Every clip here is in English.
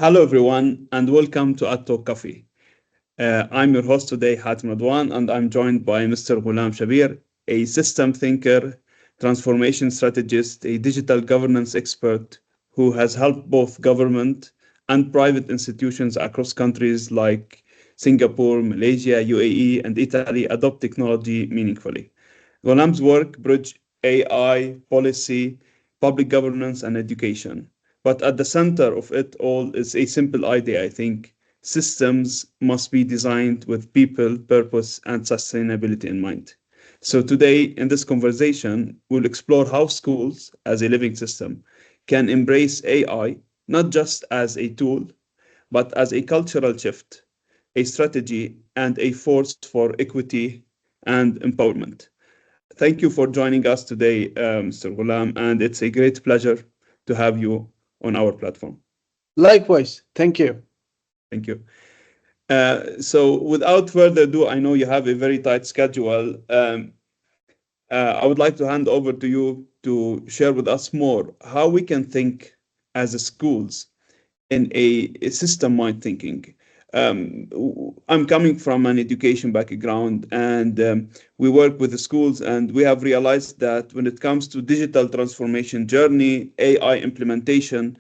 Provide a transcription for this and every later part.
Hello, everyone, and welcome to EdTALK Coffee. I'm your host today, Hatim Radwan, and I'm joined by Mr. Ghulam Shabbir, a system thinker, transformation strategist, a digital governance expert who has helped both government and private institutions across countries like Singapore, Malaysia, UAE, and Italy adopt technology meaningfully. Ghulam's work bridge AI, policy, public governance, and education. But at the center of it all is a simple idea, I think. Systems must be designed with people, purpose, and sustainability in mind. So today, in this conversation, we'll explore how schools, as a living system, can embrace AI not just as a tool, but as a cultural shift, a strategy, and a force for equity and empowerment. Thank you for joining us today, Mr. Ghulam, and it's a great pleasure to have you on our platform. Likewise, thank you. Thank you. So, without further ado, I know you have a very tight schedule. I would like to hand over to you to share with us more how we can think as a schools in a system-mind thinking. I'm coming from an education background, and we work with the schools, and we have realized that when it comes to digital transformation journey, AI implementation,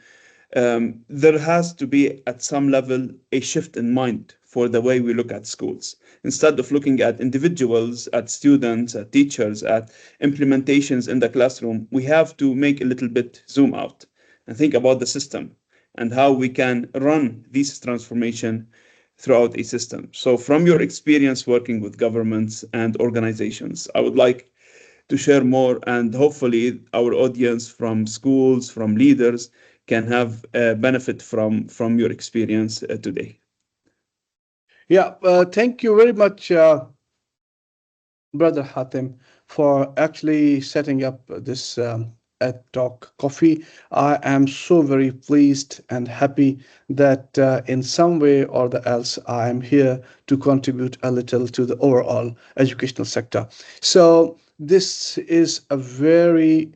there has to be at some level a shift in mind for the way we look at schools. Instead of looking at individuals, at students, at teachers, at implementations in the classroom, we have to make a little bit zoom out and think about the system and how we can run this transformation throughout a system. So, from your experience working with governments and organizations, I would like to share more, and hopefully, our audience from schools, from leaders, can have benefit from your experience today. Yeah, thank you very much, Brother Hatem, for actually setting up this Talk Coffee. I am so very pleased and happy that in some way or the else I am here to contribute a little to the overall educational sector. So this is a very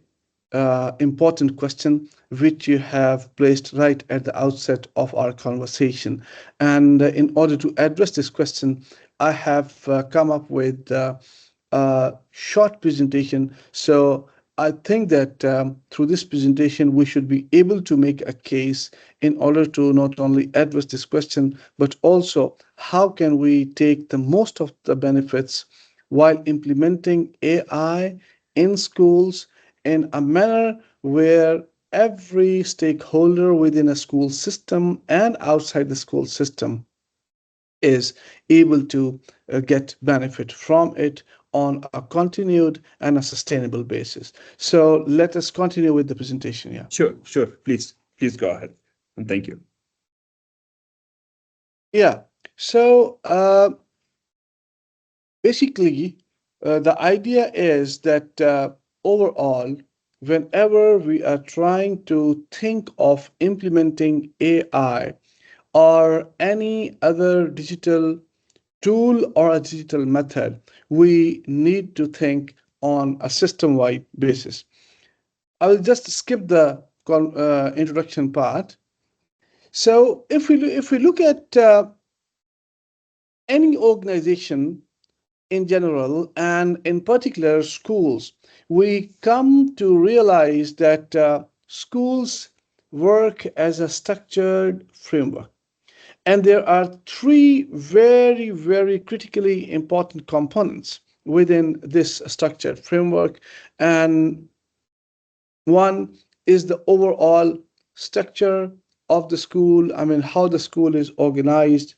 important question which you have placed right at the outset of our conversation. And in order to address this question, I have come up with a short presentation. So I think that through this presentation, we should be able to make a case in order to not only address this question, but also how can we take the most of the benefits while implementing AI in schools in a manner where every stakeholder within a school system and outside the school system is able to get benefit from it on a continued and a sustainable basis. So let us continue with the presentation. Yeah. Sure, sure. Please go ahead. And thank you. Yeah. So basically, the idea is that overall, whenever we are trying to think of implementing AI or any other digital tool or a digital method, we need to think on a system-wide basis. I will just skip the introduction part. So if we look at any organization in general and in particular schools, we come to realize that schools work as a structured framework. And there are three very, very critically important components within this structured framework. And one is the overall structure of the school. I mean, how the school is organized,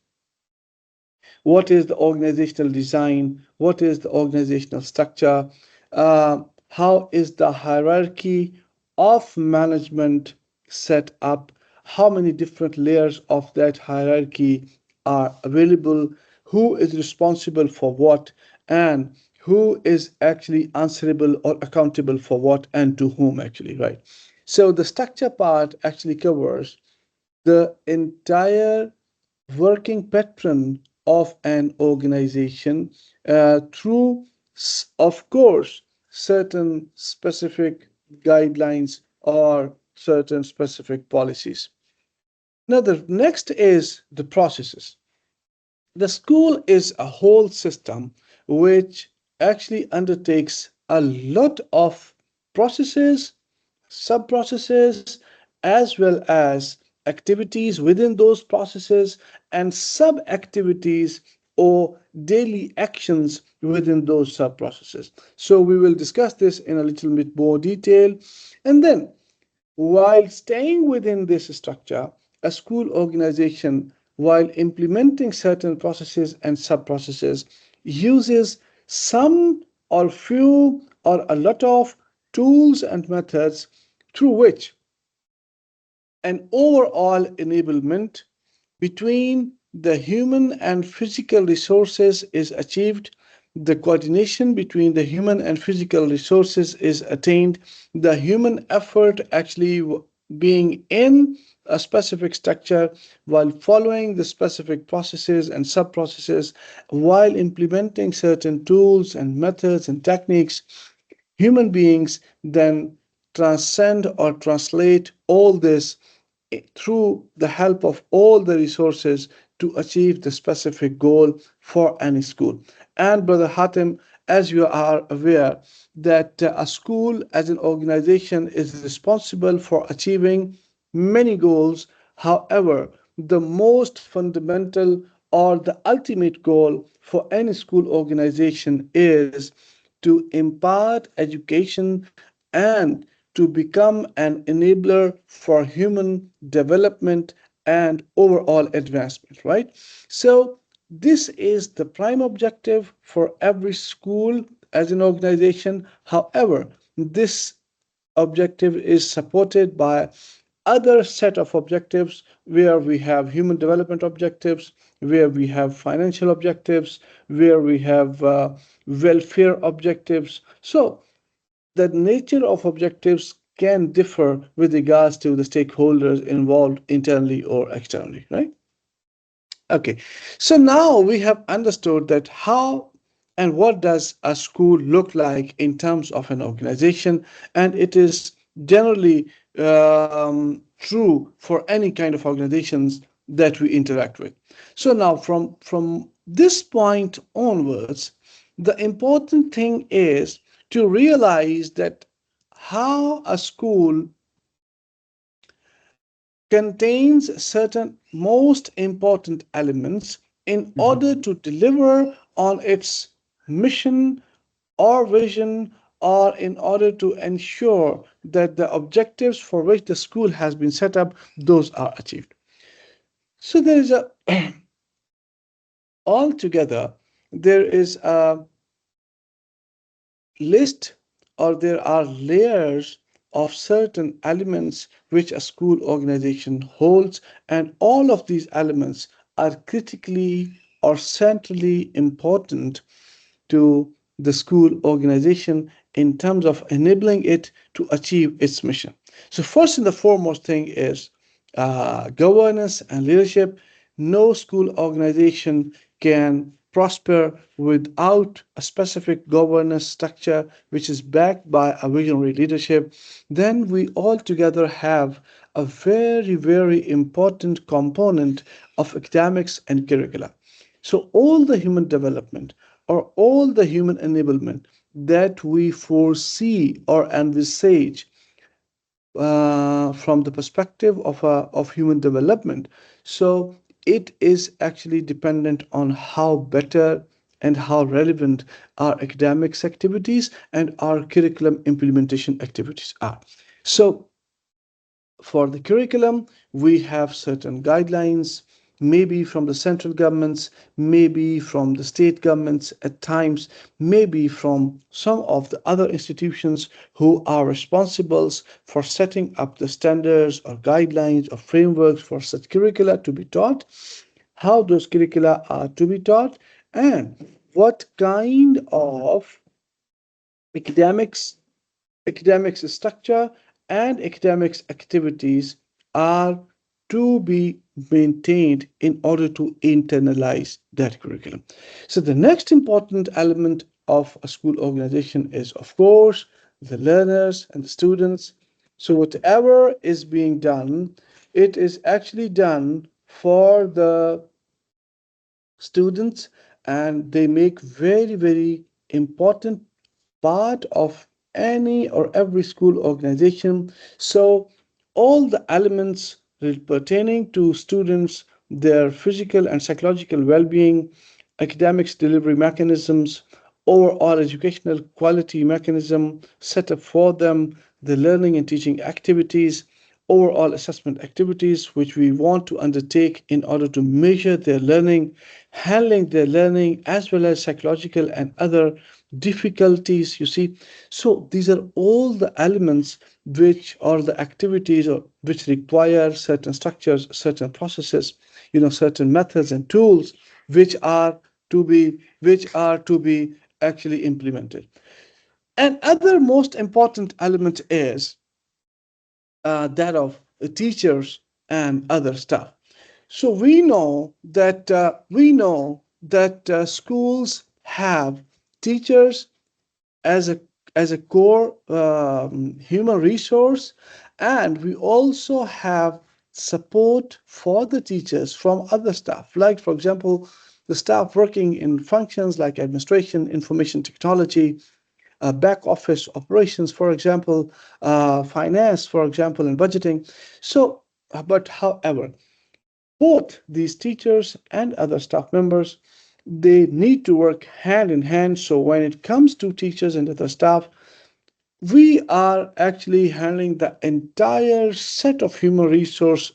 what is the organizational design, what is the organizational structure, how is the hierarchy of management set up, how many different layers of that hierarchy are available, who is responsible for what, and who is actually answerable or accountable for what and to whom actually, right? So the structure part actually covers the entire working pattern of an organization through, of course, certain specific guidelines or certain specific policies. Now, the next is the processes. The school is a whole system which actually undertakes a lot of processes, sub processes, as well as activities within those processes and sub activities or daily actions within those sub processes. So, we will discuss this in a little bit more detail. And then, while staying within this structure, a school organization, while implementing certain processes and sub processes, uses some or few or a lot of tools and methods through which an overall enablement between the human and physical resources is achieved, the coordination between the human and physical resources is attained, the human effort actually being in a specific structure while following the specific processes and sub processes, while implementing certain tools and methods and techniques, human beings then transcend or translate all this through the help of all the resources to achieve the specific goal for any school. And Brother Hatem, as you are aware, that a school as an organization is responsible for achieving many goals. However, the most fundamental or the ultimate goal for any school organization is to impart education and to become an enabler for human development and overall advancement, right? So, this is the prime objective for every school as an organization. However, this objective is supported by other set of objectives where we have human development objectives, where we have financial objectives, where we have welfare objectives. So the nature of objectives can differ with regards to the stakeholders involved internally or externally, right? Okay, so now we have understood that how and what does a school look like in terms of an organization, and it is generally true for any kind of organizations that we interact with. So now, from this point onwards, the important thing is to realize that how a school contains certain most important elements in order Mhm. to deliver on its mission or vision or in order to ensure that the objectives for which the school has been set up those are achieved. So there is a altogether there is a list or there are layers of certain elements which a school organization holds, and all of these elements are critically or centrally important to the school organization in terms of enabling it to achieve its mission. So, first and the foremost thing is governance and leadership. No school organization can prosper without a specific governance structure which is backed by a visionary leadership. Then we all together have a very, very important component of academics and curricula. So, all the human development or all the human enablement that we foresee or envisage from the perspective of human development. So it is actually dependent on how better and how relevant our academics activities and our curriculum implementation activities are. So for the curriculum, we have certain guidelines, maybe from the central governments, maybe from the state governments at times, maybe from some of the other institutions who are responsible for setting up the standards or guidelines or frameworks for such curricula to be taught, how those curricula are to be taught, and what kind of academics academics structure and academics activities are to be maintained in order to internalize that curriculum. So, the next important element of a school organization is, of course, the learners and the students. So, whatever is being done It is actually done for the students, and they make very, very important part of any or every school organization. So all the elements pertaining to students, their physical and psychological well-being, academics delivery mechanisms, overall educational quality mechanism set up for them, the learning and teaching activities, overall assessment activities which we want to undertake in order to measure their learning, handling their learning, as well as psychological and other difficulties, you see. So these are all the elements which are the activities or which require certain structures, certain processes, certain methods and tools which are to be actually implemented. And other most important element is that of teachers and other stuff. So we know that schools have teachers as a core human resource, and we also have support for the teachers from other staff, like for example the staff working in functions like administration, information technology, back office operations, for example, finance, for example, and budgeting. So, but however, both these teachers and other staff members, they need to work hand in hand. So when it comes to teachers and other staff, we are actually handling the entire set of human resource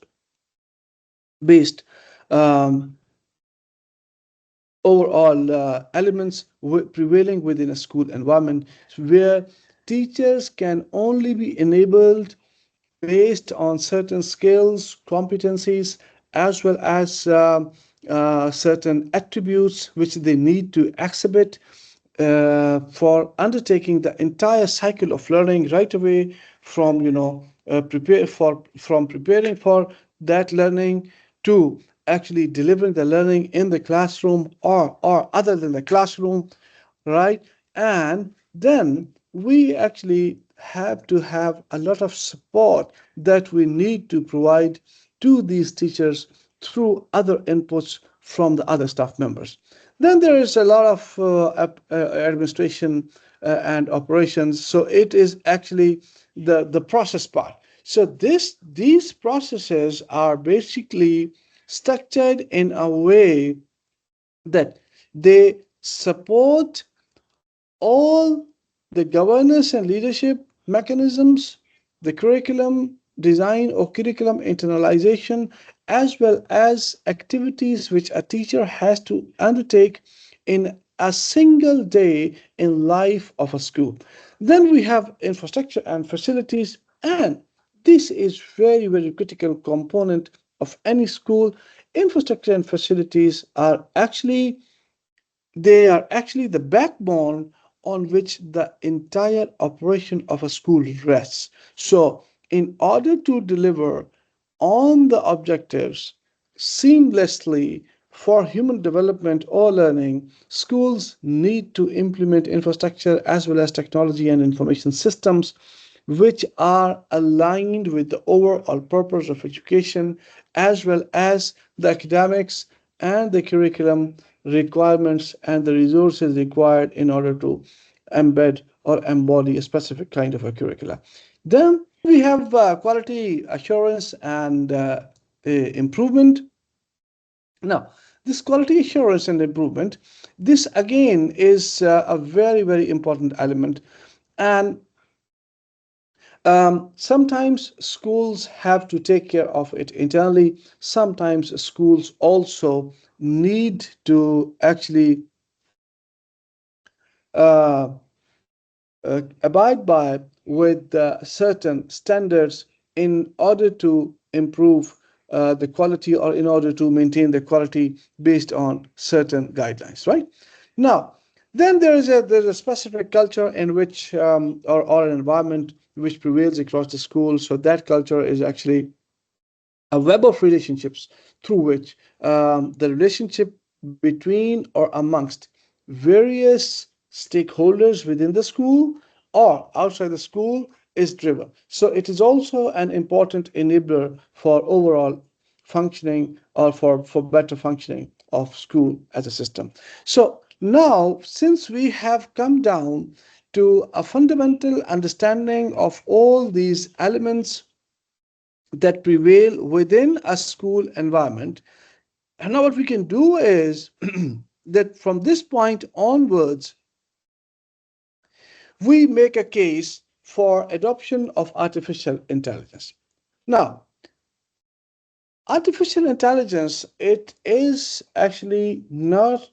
based um, overall elements prevailing within a school environment, where teachers can only be enabled based on certain skills, competencies, as well as certain attributes which they need to exhibit for undertaking the entire cycle of learning right away from preparing for that learning to actually delivering the learning in the classroom or other than the classroom, right? And then we actually have to have a lot of support that we need to provide to these teachers through other inputs from the other staff members. Then there is a lot of administration and operations. So it is actually the process part. So these processes are basically structured in a way that they support all the governance and leadership mechanisms, the curriculum design or curriculum internalization, as well as activities which a teacher has to undertake in a single day in life of a school. Then we have infrastructure and facilities, and this is very, very critical component of any school. Infrastructure and facilities are actually the backbone on which the entire operation of a school rests. So, in order to deliver on the objectives seamlessly for human development or learning, schools need to implement infrastructure as well as technology and information systems which are aligned with the overall purpose of education, as well as the academics and the curriculum requirements and the resources required in order to embed or embody a specific kind of a curricula. Then we have quality assurance and improvement. Now, this quality assurance and improvement, this again is a very, very important element. And sometimes schools have to take care of it internally. Sometimes schools also need to actually uh, abide by with certain standards in order to improve the quality or in order to maintain the quality based on certain guidelines, right? Now, then there's a specific culture in which or an environment which prevails across the school. So that culture is actually a web of relationships through which the relationship between or amongst various stakeholders within the school or outside the school is driven. So it is also an important enabler for overall functioning, or for better functioning of school as a system. So now, since we have come down to a fundamental understanding of all these elements that prevail within a school environment, and now what we can do is that from this point onwards, we make a case for adoption of artificial intelligence. Now, artificial intelligence, it is actually not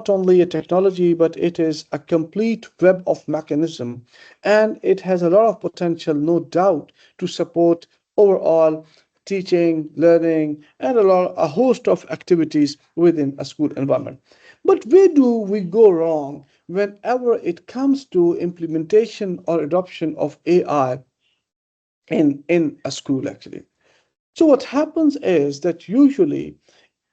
only a technology, but it is a complete web of mechanism, and it has a lot of potential, no doubt, to support overall teaching, learning, and a host of activities within a school environment. But where do we go wrong whenever it comes to implementation or adoption of AI in a school, actually? So what happens is that usually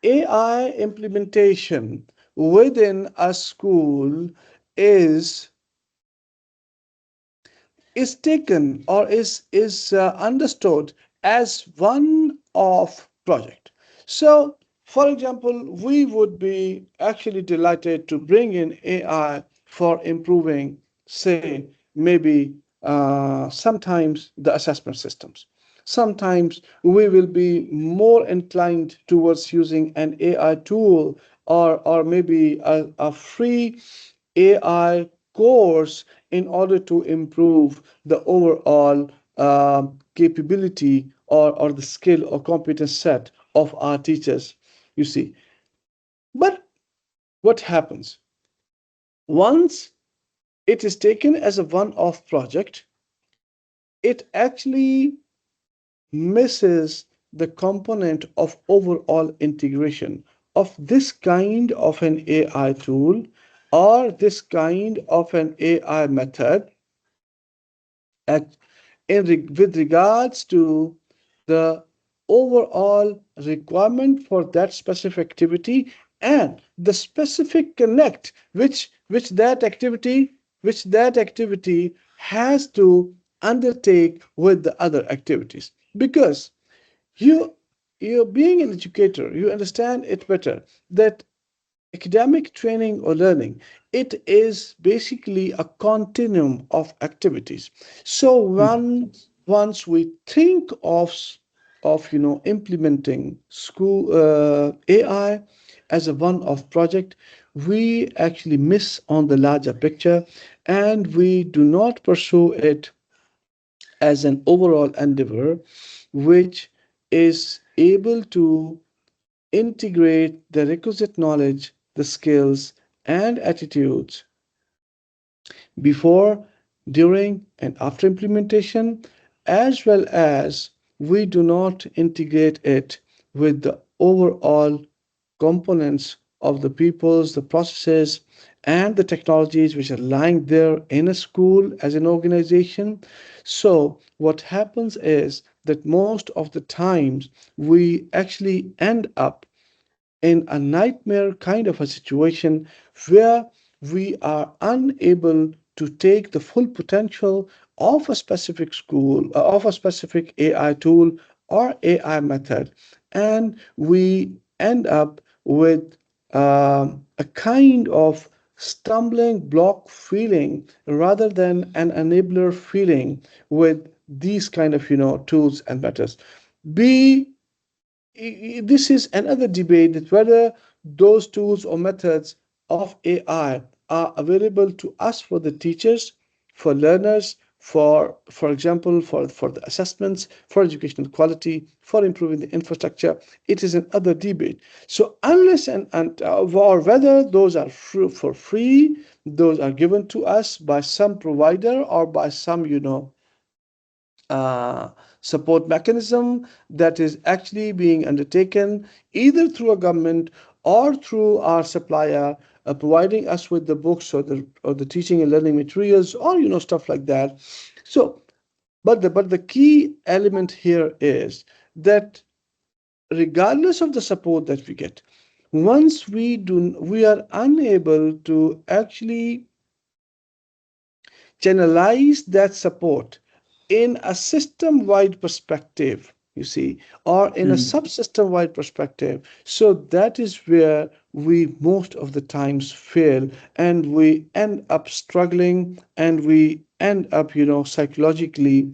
AI implementation within a school is is taken, or is understood as one of project. So, for example, we would be actually delighted to bring in AI for improving, say, maybe sometimes the assessment systems. Sometimes we will be more inclined towards using an AI tool, or maybe a free AI course in order to improve the overall capability, or the skill or competence set of our teachers, you see. But what happens? Once it is taken as a one off project, it actually misses the component of overall integration of this kind of an AI tool, or this kind of an AI method, at, with regards to the overall requirement for that specific activity, and the specific connect which that activity has to undertake with the other activities. Because you you being an educator, you understand it better that academic training or learning, it is basically a continuum of activities. So once we think of implementing school AI as a one-off project, we actually miss on the larger picture, and we do not pursue it as an overall endeavor which is able to integrate the requisite knowledge, the skills, and attitudes before, during, and after implementation, as well as we do not integrate it with the overall components of the peoples, the processes, and the technologies which are lying there in a school as an organization. So, what happens is that most of the times we actually end up in a nightmare kind of a situation where we are unable to take the full potential of a specific school, of a specific AI tool or AI method, and we end up with a kind of stumbling block feeling rather than an enabler feeling with these kind of tools and methods. Be This is another debate, that whether those tools or methods of AI are available to us, for the teachers, for learners, for example, for the assessments, for educational quality, for improving the infrastructure. It is another debate. So unless and or whether those are for free, those are given to us by some provider or by some uh, support mechanism that is actually being undertaken either through a government or through our supplier, providing us with the books, or the teaching and learning materials, or stuff like that. So, but the key element here is that regardless of the support that we get, once we are unable to actually channelize that support in a system wide perspective, you see, or in a Mm. subsystem wide perspective. So that is where we most of the times fail, and we end up struggling, and we end up, psychologically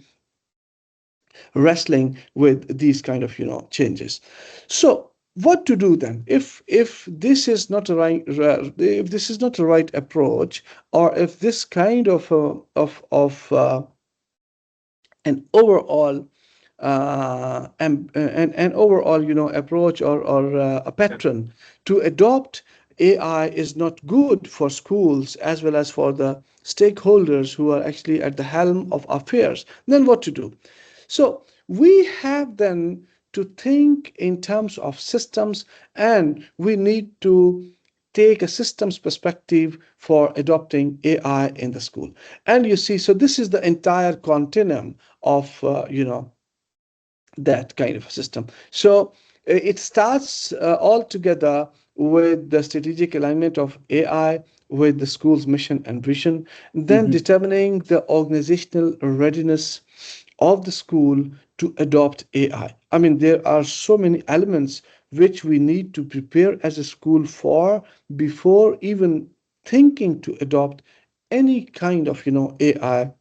wrestling with these kind of, changes. So what to do then if this is not a right, if this is not the right approach, or if this kind of an overall and overall, approach, or a Yeah. pattern to adopt AI is not good for schools as well as for the stakeholders who are actually at the helm of affairs, then what to do? So we have then to think in terms of systems, and we need to take a systems perspective for adopting AI in the school. And you see, so this is the entire continuum of, that kind of a system. So it starts all together with the strategic alignment of AI with the school's mission and vision, then Mhm. determining the organizational readiness of the school to adopt AI. I mean, there are so many elements which we need to prepare as a school for before even thinking to adopt any kind of, AI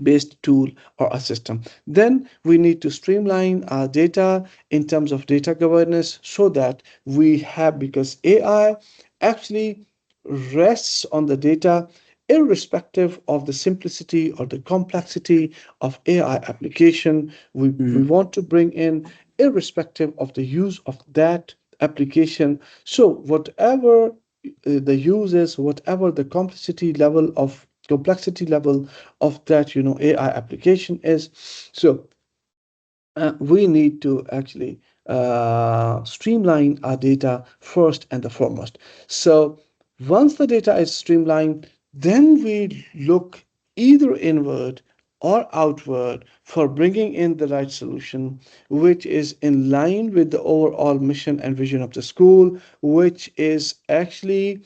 based tool or a system. Then we need to streamline our data in terms of data governance so that we have, because AI actually rests on the data irrespective of the simplicity or the complexity of AI application we Mm. want to bring in, irrespective of the use of that application. So whatever the use is, whatever the complexity level of that, AI application is. So we need to actually streamline our data first and the foremost. So once the data is streamlined, then we look either inward or outward for bringing in the right solution, which is in line with the overall mission and vision of the school, which is actually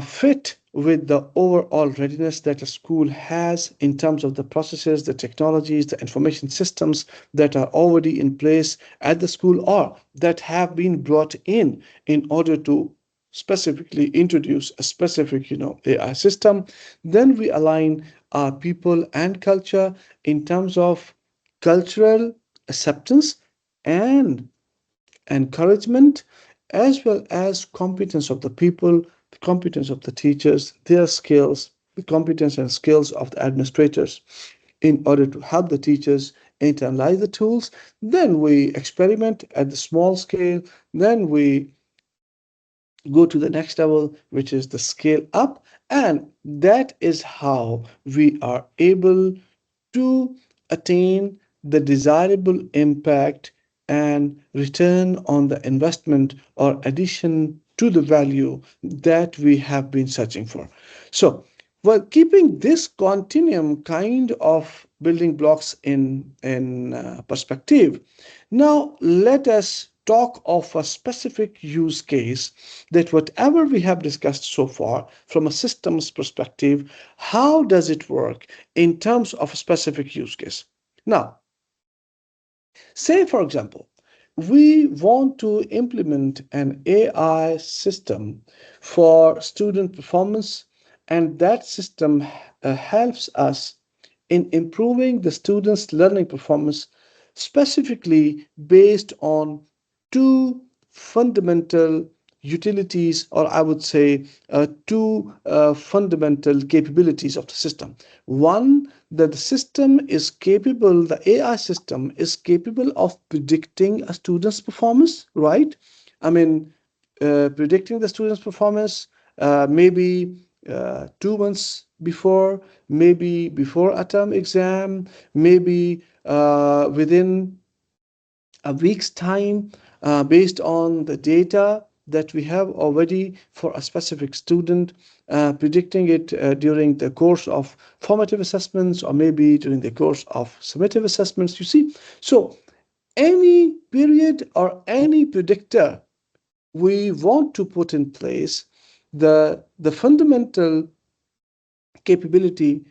fit with the overall readiness that a school has in terms of the processes, the technologies, the information systems that are already in place at the school or that have been brought in order to specifically introduce a specific, AI system. Then we align our people and culture in terms of cultural acceptance and encouragement, as well as competence of the people, the competence of the teachers, their skills, the competence and skills of the administrators in order to help the teachers internalize the tools. Then we experiment at the small scale. Then we go to the next level, which is the scale up. And that is how we are able to attain the desirable impact and return on the investment or addition to the value that we have been searching for. So, well, keeping this continuum kind of building blocks in perspective, now let us talk of a specific use case that whatever we have discussed so far from a systems perspective, how does it work in terms of a specific use case? Now, say for example, we want to implement an AI system for student performance, and that system helps us in improving the students' learning performance, specifically based on two fundamental utilities, or I would say two fundamental capabilities of the system. One, that the system is capable, the AI system is capable of predicting a student's performance, right? I mean, predicting the student's performance maybe 2 months before, maybe before a term exam, maybe within a week's time, based on the data that we have already for a specific student, predicting it during the course of formative assessments or maybe during the course of summative assessments, you see. So any period or any predictor we want to put in place, the fundamental capability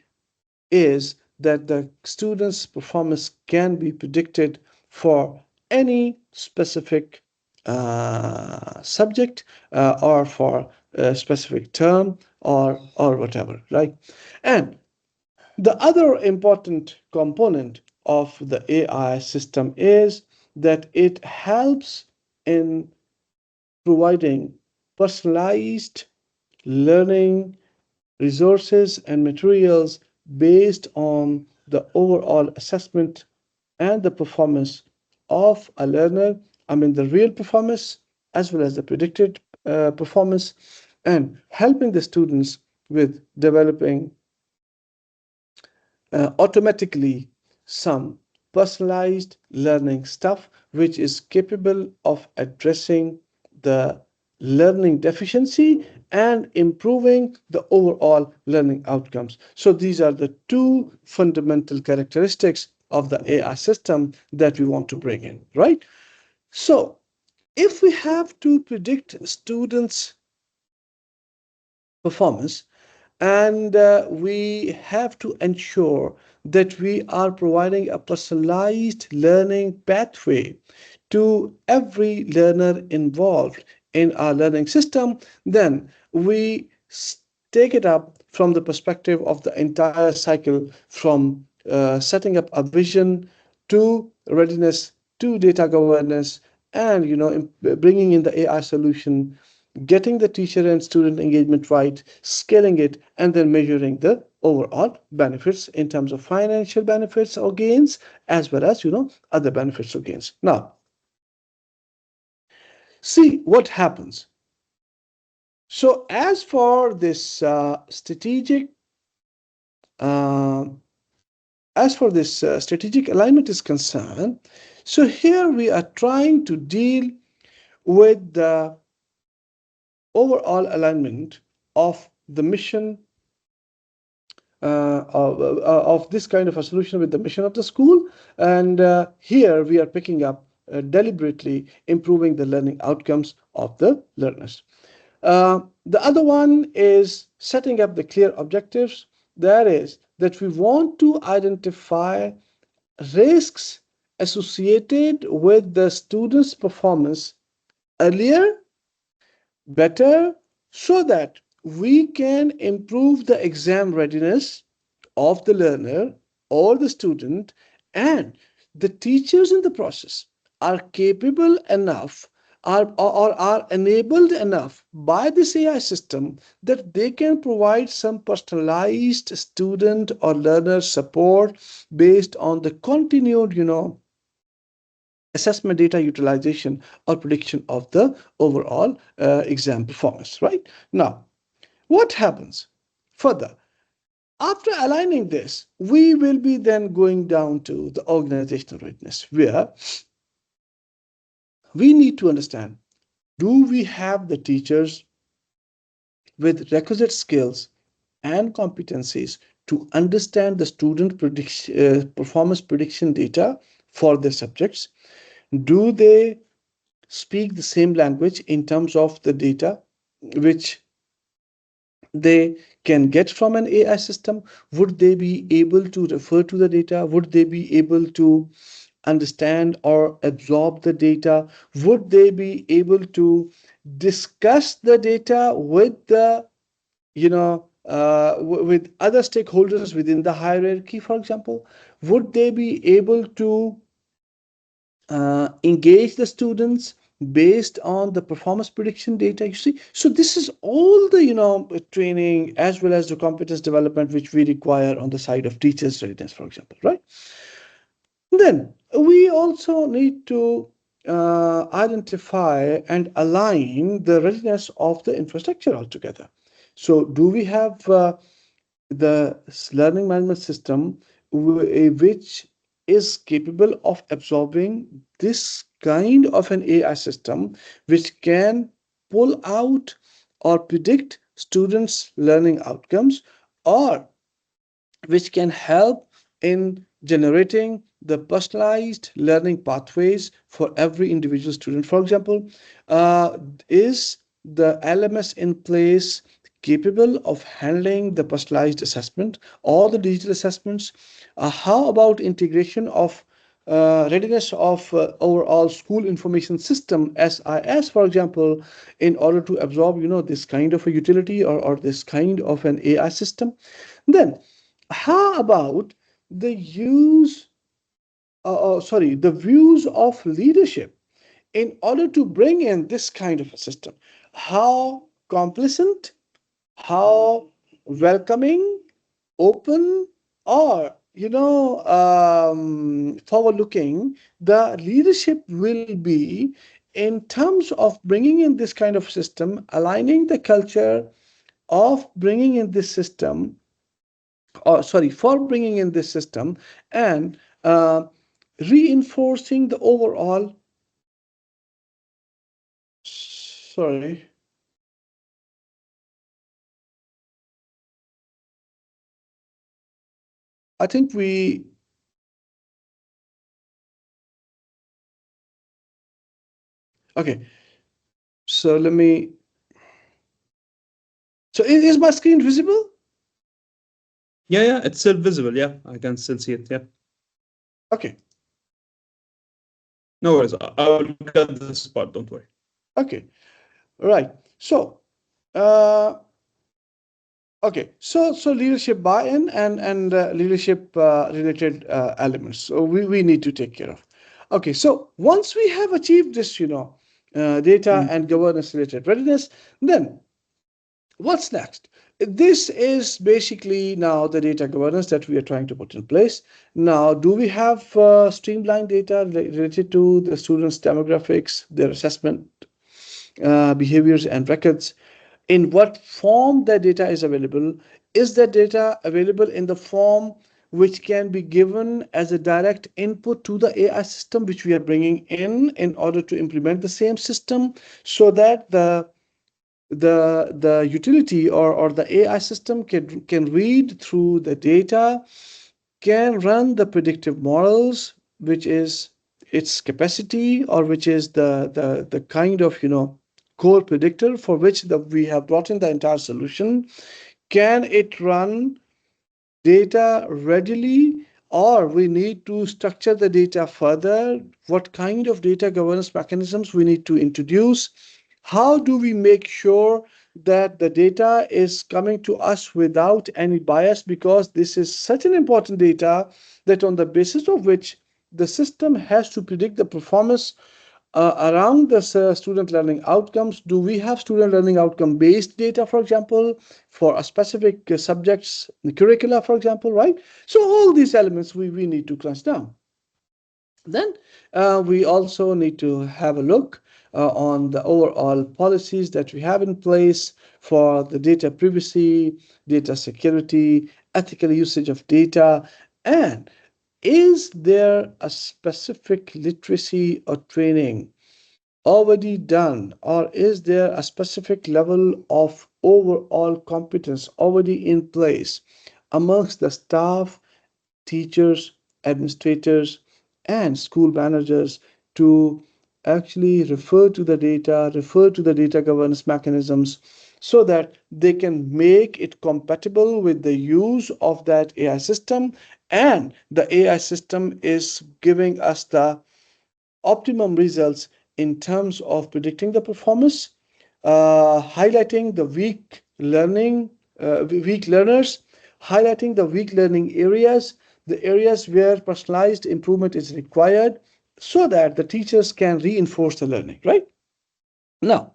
is that the student's performance can be predicted for any specific subject or for a specific term or whatever, right? And the other important component of the AI system is that it helps in providing personalized learning resources and materials based on the overall assessment and the performance of a learner. I mean, the real performance as well as the predicted performance, and helping the students with developing automatically some personalized learning stuff which is capable of addressing the learning deficiency and improving the overall learning outcomes. So these are the two fundamental characteristics of the AI system that we want to bring in, right? So if we have to predict students' performance, and we have to ensure that we are providing a personalized learning pathway to every learner involved in our learning system, then we take it up from the perspective of the entire cycle, from setting up a vision to readiness to data governance, and bringing in the AI solution, getting the teacher and student engagement right, scaling it, and then measuring the overall benefits in terms of financial benefits or gains, as well as other benefits or gains. Now, see what happens. So, uh, strategic alignment is concerned, so here we are trying to deal with the overall alignment of the mission of this kind of a solution with the mission of the school. And here we are picking up deliberately improving the learning outcomes of the learners. The other one is setting up the clear objectives. That is, that we want to identify risks associated with the student's performance earlier, better, so that we can improve the exam readiness of the learner or the student, and the teachers in the process are capable enough or are enabled enough by this AI system that they can provide some personalized student or learner support based on the continued, assessment data utilization or prediction of the overall exam performance, right? Now, what happens further? After aligning this, we will be then going down to the organizational readiness, where we need to understand, do we have the teachers with requisite skills and competencies to understand the student performance prediction data for their subjects? Do they speak the same language in terms of the data which they can get from an AI system? Would they be able to refer to the data? Would they be able to understand or absorb the data? Would they be able to discuss the data with the, with other stakeholders within the hierarchy, for example? Would they be able to engage the students based on the performance prediction data? You see, so this is all the training as well as the competence development which we require on the side of teachers readiness, for example, right? Then we also need to identify and align the readiness of the infrastructure altogether. So do we have the learning management system which is capable of absorbing this kind of an AI system which can pull out or predict students' learning outcomes, or which can help in generating the personalized learning pathways for every individual student? For example, is the LMS in place capable of handling the personalized assessment or the digital assessments? How about integration of readiness of overall school information system SIS, for example, in order to absorb, this kind of a utility, or this kind of an AI system? Then, how about the use, sorry, the views of leadership in order to bring in this kind of a system? How complacent, how welcoming, open, or forward looking the leadership will be in terms of bringing in this kind of system, aligning the culture of bringing in this system, or sorry, for bringing in this system, and uh, reinforcing the overall, sorry, I think we, okay, so let me, so is my screen visible? Yeah, yeah, it's still visible. Yeah, I can still see it. Yeah, Okay, no worries. I will cut this part. Don't worry. okay, right. So, uh, okay, so leadership buy-in and leadership related elements. So we need to take care of. Okay, so once we have achieved this, data Mm. and governance related readiness, then what's next? This is basically now the data governance that we are trying to put in place. Now, do we have streamlined data related to the students' demographics, their assessment behaviors, and records? In what form that data is available? Is that data available in the form which can be given as a direct input to the AI system, which we are bringing in order to implement the same system, so that the utility, or the AI system can read through the data, can run the predictive models, which is its capacity, or which is the kind of core predictor for which we have brought in the entire solution. Can it run data readily, or we need to structure the data further? What kind of data governance mechanisms we need to introduce? How do we make sure that the data is coming to us without any bias, because this is such an important data that on the basis of which the system has to predict the performance around the student learning outcomes? Do we have student learning outcome based data, for example, for a specific subjects, curricula, for example, right? So all these elements we need to crunch down. Then we also need to have a look on the overall policies that we have in place for the data privacy, data security, ethical usage of data, and is there a specific literacy or training already done, or is there a specific level of overall competence already in place amongst the staff, teachers, administrators, and school managers to actually refer to the data governance mechanisms, so that they can make it compatible with the use of that AI system, and the AI system is giving us the optimum results in terms of predicting the performance, highlighting the weak learners, highlighting the weak learning areas, the areas where personalized improvement is required, so that the teachers can reinforce the learning, right? Now,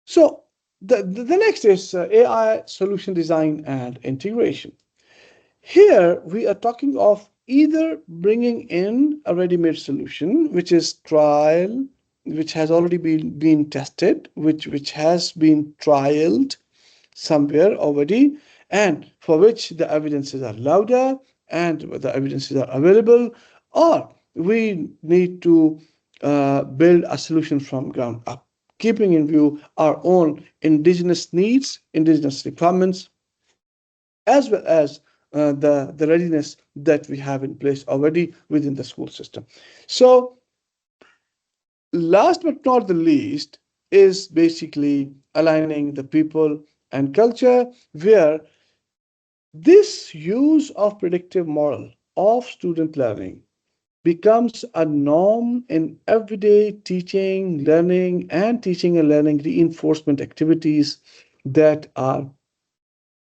so the next is AI solution design and integration. Here we are talking of either bringing in a ready-made solution, which is trial, which has already been tested, which has been trialed somewhere already, and for which the evidences are louder and the evidences are available, or we need to build a solution from ground up, keeping in view our own indigenous needs, indigenous requirements, as well as the readiness that we have in place already within the school system. So, last but not the least, is basically aligning the people and culture where this use of predictive model of student learning becomes a norm in everyday teaching and learning reinforcement activities that are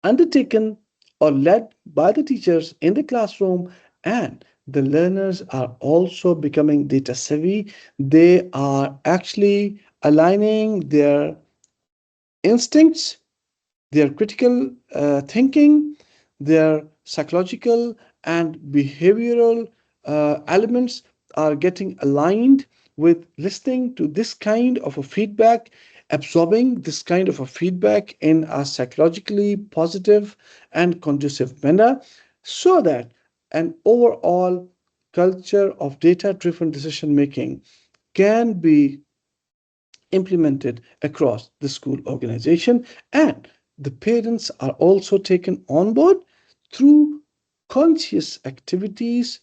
undertaken or led by the teachers in the classroom, and the learners are also becoming data savvy. They are actually aligning their instincts, their critical thinking, their psychological and behavioral elements are getting aligned with listening to this kind of a feedback, absorbing this kind of a feedback in a psychologically positive and conducive manner, so that an overall culture of data driven decision making can be implemented across the school organization, and the parents are also taken on board through conscious activities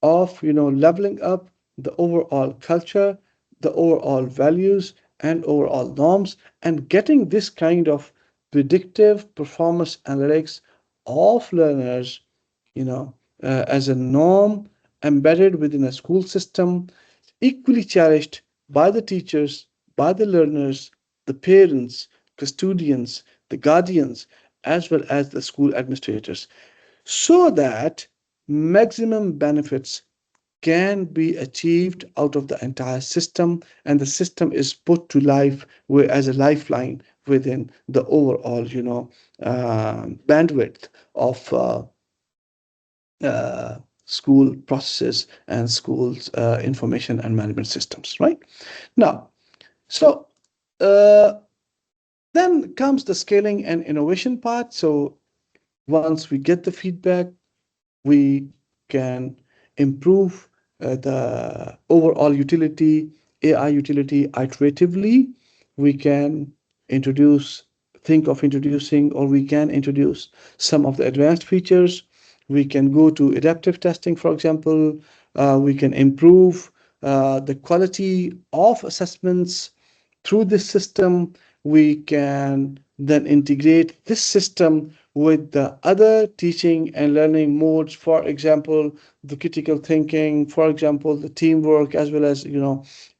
of leveling up the overall culture, the overall values and overall norms, and getting this kind of predictive performance analytics of learners, as a norm embedded within a school system, equally cherished by the teachers, by the learners, the parents, custodians, the guardians, as well as the school administrators, so that maximum benefits can be achieved out of the entire system, and the system is put to life as a lifeline within the overall bandwidth of uh, school processes and schools information and management systems, right? Now, so uh, then comes the scaling and innovation part. So once we get the feedback, we can improve the overall utility, AI utility iteratively. We can introduce, think of introducing, or we can introduce some of the advanced features. We can go to adaptive testing, for example. We can improve the quality of assessments through this system. We can then integrate this system with the other teaching and learning modes, for example, the critical thinking, for example, the teamwork, as well as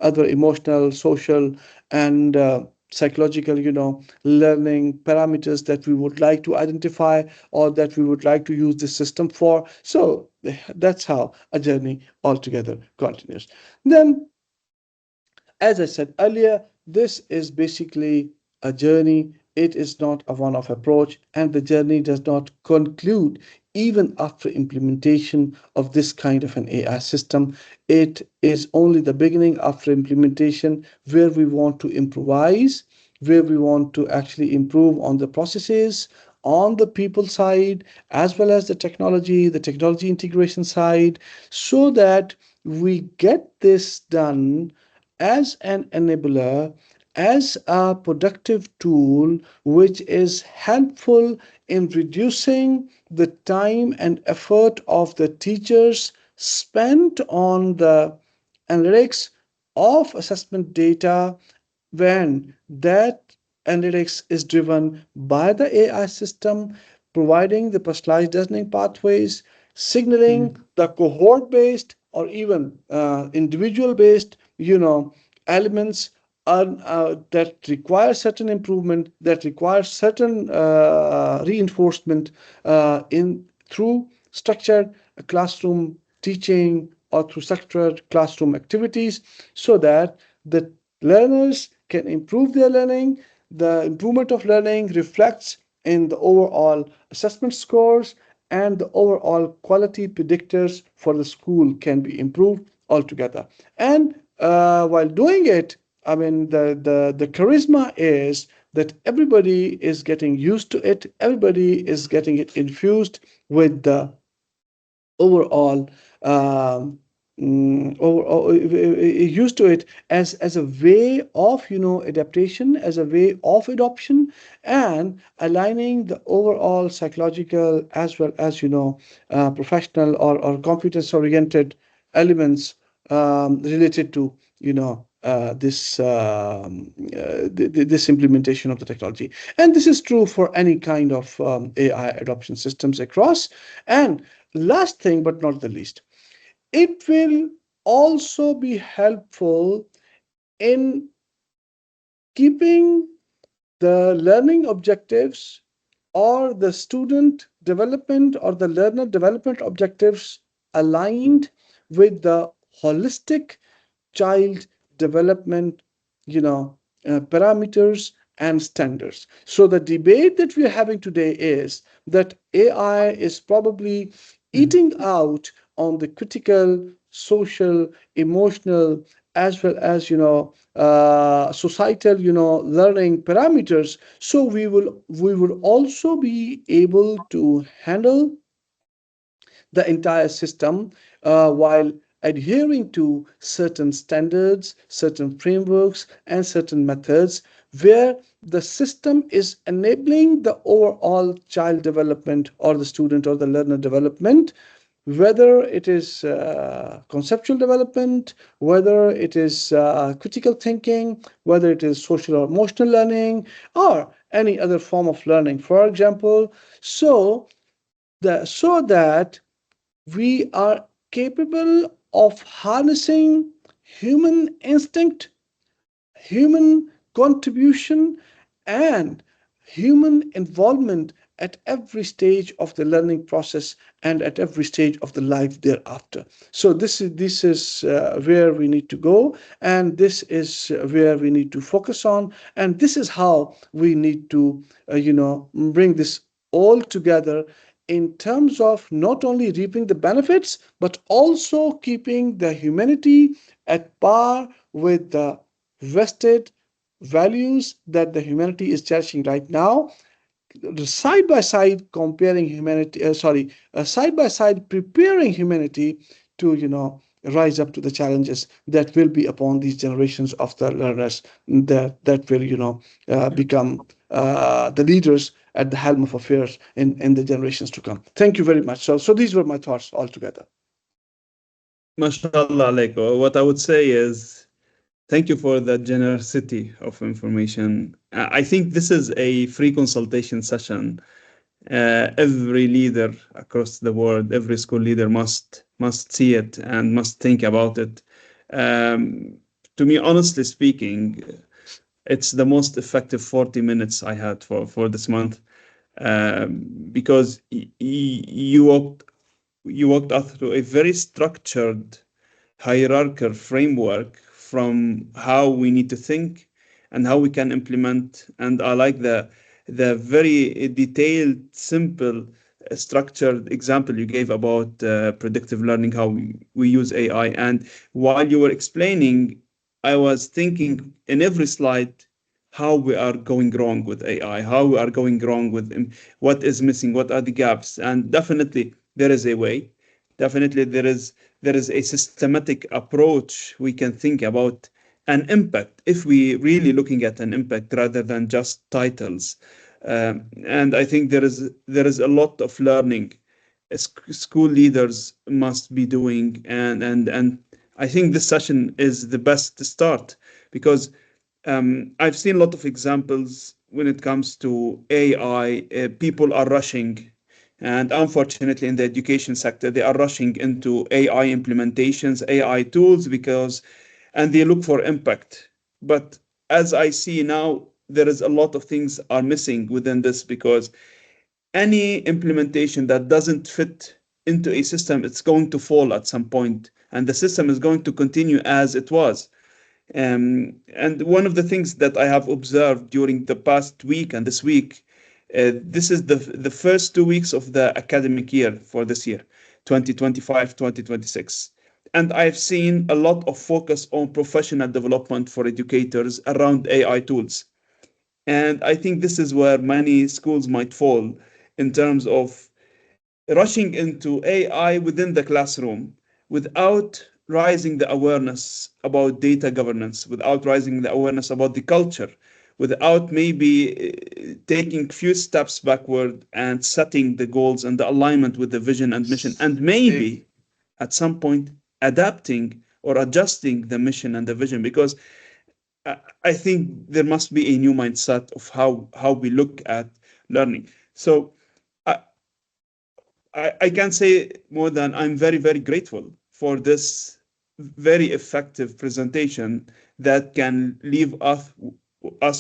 other emotional, social, and psychological learning parameters that we would like to identify or that we would like to use this system for. So that's how a journey altogether continues. Then, as I said earlier, this is basically a journey. It is not a one off approach, and the journey does not conclude even after implementation of this kind of an AI system. It is only the beginning after implementation, where we want to improvise, where we want to actually improve on the processes, on the people side, as well as the technology integration side, so that we get this done as an enabler, as a productive tool, which is helpful in reducing the time and effort of the teachers spent on the analytics of assessment data, when that analytics is driven by the AI system, providing the personalized learning pathways, signaling Mm. the cohort based or even individual based, elements that require certain improvement, that require certain reinforcement in through structured classroom teaching or through structured classroom activities, so that the learners can improve their learning. The improvement of learning reflects in the overall assessment scores, and the overall quality predictors for the school can be improved altogether. And while doing it, I mean, the charisma is that everybody is getting used to it, everybody is getting it infused with the overall used to it as a way of adaptation, as a way of adoption, and aligning the overall psychological as well as professional or competence oriented elements related to this implementation of the technology. And this is true for any kind of AI adoption systems across. And last thing but not the least, it will also be helpful in keeping the learning objectives or the student development or the learner development objectives aligned with the holistic child development, you know, parameters and standards. So the debate that we're having today is that AI is probably eating out on the critical social, emotional, as well as societal, learning parameters. So we will also be able to handle the entire system while adhering to certain standards, certain frameworks, and certain methods where the system is enabling the overall child development or the student or the learner development, whether it is conceptual development, whether it is critical thinking, whether it is social or emotional learning, or any other form of learning, for example. So that we are capable of harnessing human instinct, human contribution, and human involvement at every stage of the learning process and at every stage of the life thereafter. So this is where we need to go, and this is where we need to focus on, and this is how we need to bring this all together in terms of not only reaping the benefits but also keeping the humanity at par with the vested values that the humanity is cherishing right now, side by side comparing humanity, side by side preparing humanity to rise up to the challenges that will be upon these generations of the learners that will become the leaders at the helm of affairs in the generations to come. Thank you very much. So these were my thoughts altogether. Mashallah, Aleko. What I would say is thank you for the generosity of information. I think this is a free consultation session. Every leader across the world, every school leader must see it and must think about it. To me, honestly speaking, it's the most effective 40 minutes I had for this month, because you walked us through a very structured hierarchical framework from how we need to think and how we can implement. And I like the very detailed, simple, structured example you gave about predictive learning, how we use AI. And while you were explaining, I was thinking in every slide how we are going wrong with AI, how we are going wrong with what is missing, what are the gaps. And definitely there is a way. Definitely there is a systematic approach we can think about an impact if we really looking at an impact rather than just titles. And I think there is a lot of learning school leaders must be doing, and I think this session is the best start because I've seen a lot of examples when it comes to AI. People are rushing, and unfortunately, in the education sector, they are rushing into AI implementations, AI tools, and they look for impact. But as I see now, there is a lot of things are missing within this because any implementation that doesn't fit into a system, it's going to fall at some point, and the system is going to continue as it was. And one of the things that I have observed during the past week and this week, this is the first 2 weeks of the academic year for this year, 2025, 2026. And I've seen a lot of focus on professional development for educators around AI tools. And I think this is where many schools might fall in terms of rushing into AI within the classroom without raising the awareness about data governance, without raising the awareness about the culture, without maybe taking few steps backward and setting the goals and the alignment with the vision and mission, and maybe at some point adapting or adjusting the mission and the vision, because I think there must be a new mindset of how we look at learning. So I, I can say more than I'm very, very grateful for this very effective presentation that can leave us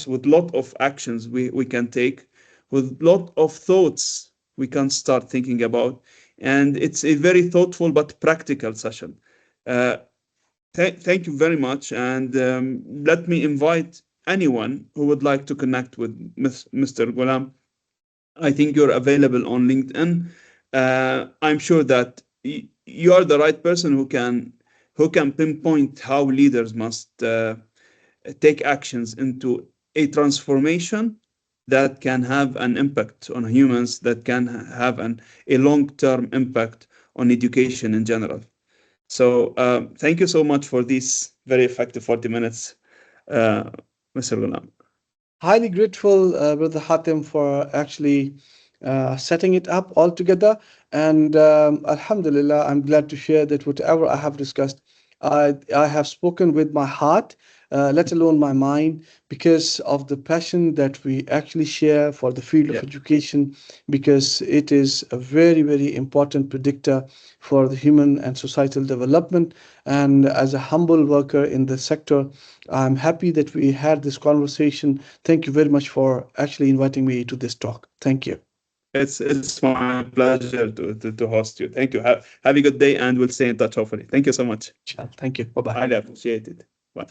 with lot of actions we can take, with lot of thoughts we can start thinking about. And it's a very thoughtful but practical session. Uh, Thank you very much. And let me invite anyone who would like to connect with Mr. Ghulam. I think you're available on LinkedIn. I'm sure that you are the right person who can pinpoint how leaders must take actions into a transformation that can have an impact on humans, that can have a long-term impact on education in general. So thank you so much for these very effective 40 minutes, uh, Mr. Ghulam. Highly grateful, Brother Hatem, for actually setting it up all together. And Alhamdulillah, I'm glad to share that whatever I have discussed, I have spoken with my heart, let alone my mind, because of the passion that we actually share for the field of Yeah, education, because it is a very, very important predictor for the human and societal development. And as a humble worker in the sector, I'm happy that we had this conversation. Thank you very much for actually inviting me to this talk. Thank you. it's my pleasure to host you. Thank you. Have a good day, and we'll stay in touch, hopefully. Thank you so much. Thank you. Bye bye. Highly appreciate it. Bye.